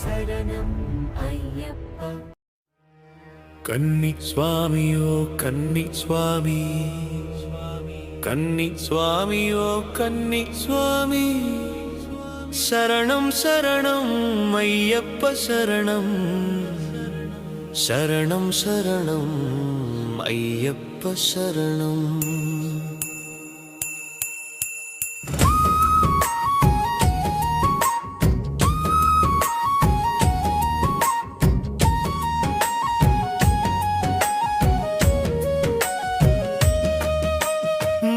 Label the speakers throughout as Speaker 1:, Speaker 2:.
Speaker 1: சரணம் ஐயப்பா.
Speaker 2: கன்னி சுவாமியோ கன்னி சுவாமி, கன்னி சுவாமியோ கன்னி சுவாமி, சரணம் சரணம் ஐயப்ப சரணம், சரணம் சரணம் ஐயப்ப சரணம்.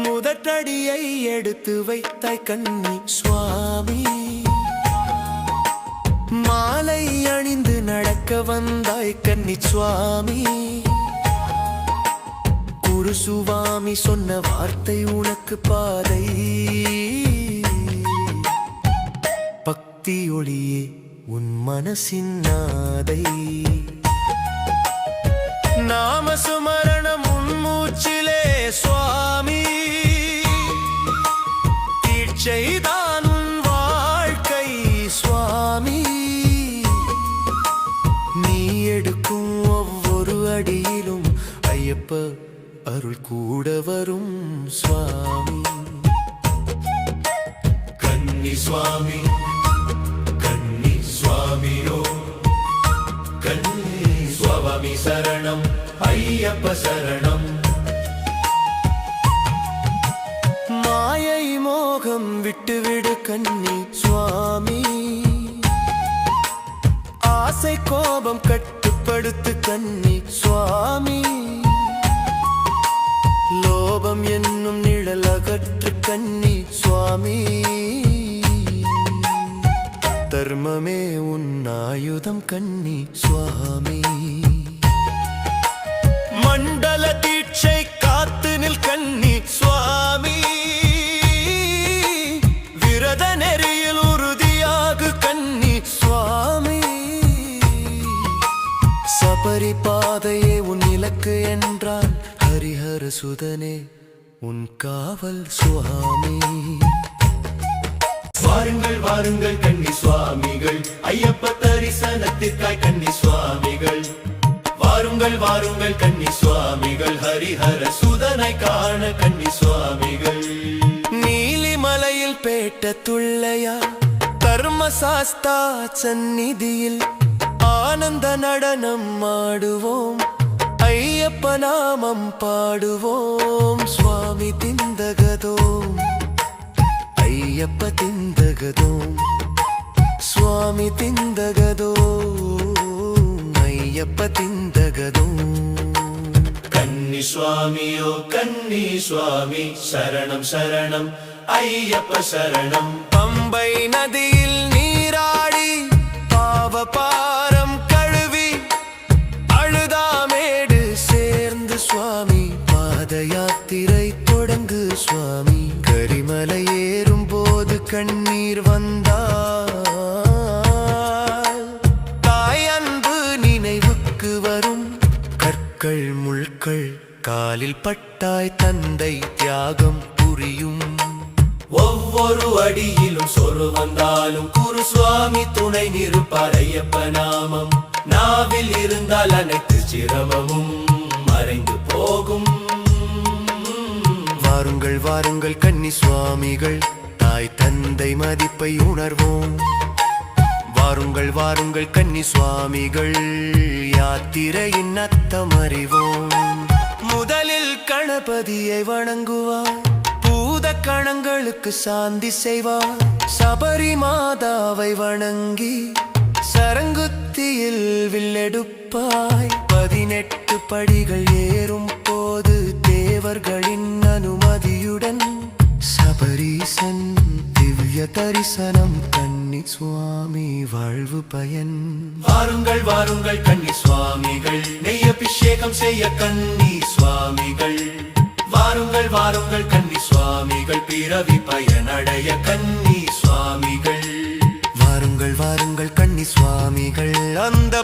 Speaker 2: முதட்டடியை எடுத்து வைத்தாய் கன்னி சுவாமி, மாலை அணிந்து நடக்க வந்தாய் கன்னி சுவாமி. குரு சுவாமி சொன்ன வார்த்தை உனக்கு பாதை, பக்தி ஒளியே உன் மனசின் நாதை. நாம சுமரணம் உன் மூச்சிலே சுவாமி, தீட்சைதான் உன் வாழ்க்கை சுவாமி. நீ எடுக்கும் ஒவ்வொரு அடியிலும் ஐயப்ப அருள் கூட வரும் சுவாமி. கன்னி சுவாமி கன்னி சுவாமியோ கன்னி சுவாமி சரணம் ஐயப்ப சரணம். மாயை மோகம் விட்டுவிடு கன்னி சுவாமி, ஆசை கோபம் கட்டுப்படுத்து கன்னி சுவாமி. லோபம் என்னும் நிழல் அகற்று கன்னி சுவாமி, தர்மமே உன் ஆயுதம் கன்னி சுவாமி. மண்டல தீட்சை காத்து நில் கன்னி சுவாமி, விரத நெறியில் உறுதியாகு கன்னி சுவாமி. சபரி பாதையே உன் இலக்கு என்றால் ஹரிஹர சுதனே உன் காவல் சுவாமி.
Speaker 3: வாருங்கள் வாருங்கள் கன்னி சுவாமிகள், ஐயப்ப தரிசனத்திற்காய் கன்னி சுவாமிகள். வாருங்கள் வாருங்கள் கன்னி சுவாமிகள், ஹரிஹர சுதனை காண கன்னி சுவாமிகள்.
Speaker 2: நீலிமலையில் பேட்ட துள்ளையா தர்மசாஸ்தா சந்நிதியில் ஆனந்த நடனம் ஆடுவோம், ஐயப்ப நாமம் பாடுவோம். சுவாமி திந்தகதோம் ஐயப்ப திந்தகதோம், சுவாமி திந்தகதோம் ஐயப்ப திந்தகதோம்.
Speaker 3: கன்னி சுவாமியோ கன்னி சுவாமி, சரணம் சரணம் ஐயப்ப சரணம்.
Speaker 2: பம்பை நதியில் நீராடி பாவ பாரம் கழுவி அழுதாமேடு சேர்ந்து சுவாமி, பாத யாத்திரை தொடங்கு சுவாமி. கரிமலை ஏறும் போது கண்ணீர் வந்தால் தாய் அன்பு நினைவுக்கு வரும். கற்கள் முள்கள் காலில் பட்டாய் தந்தை தியாகம் புரியும்.
Speaker 3: ஒவ்வொரு அடியிலும் சொரு வந்தாலும் குரு சுவாமி துணை நிற்பார். ஐயப்ப நாமம் நாவில் இருந்தால் அனைத்து சிரமமும் மறைந்து போகும்.
Speaker 2: வாருங்கள் வாருங்கள் கன்னி சுவாமிகள், தாய் தந்தை மதிப்பை உணர்வோம். வாருங்கள் வாருங்கள் கன்னி சுவாமிகள், யாத்திரையின் அர்த்தம் அறிவோம். முதலில் கணபதியை வணங்குவார், பூத கணங்களுக்கு சாந்தி செய்வார். சபரி மாதாவை வணங்கி சரங்குத்தியில் வில்லெடுப்பாய். 18 படிகள் ஏறும் போது தேவர்களின் அனுமதியுடன் சபரீசன் திவ்ய தரிசனம் கன்னி சுவாமி வாழ்வு பயன்.
Speaker 3: வாருங்கள் வாருங்கள் கன்னி சுவாமிகள், நெய் அபிஷேகம் செய்ய கன்னி சுவாமிகள். வாருங்கள் வாருங்கள் கன்னி சுவாமிகள், பிறவி பயனடைய கன்னி சுவாமிகள்.
Speaker 2: வாருங்கள் வாருங்கள் கன்னி சுவாமிகள், அந்த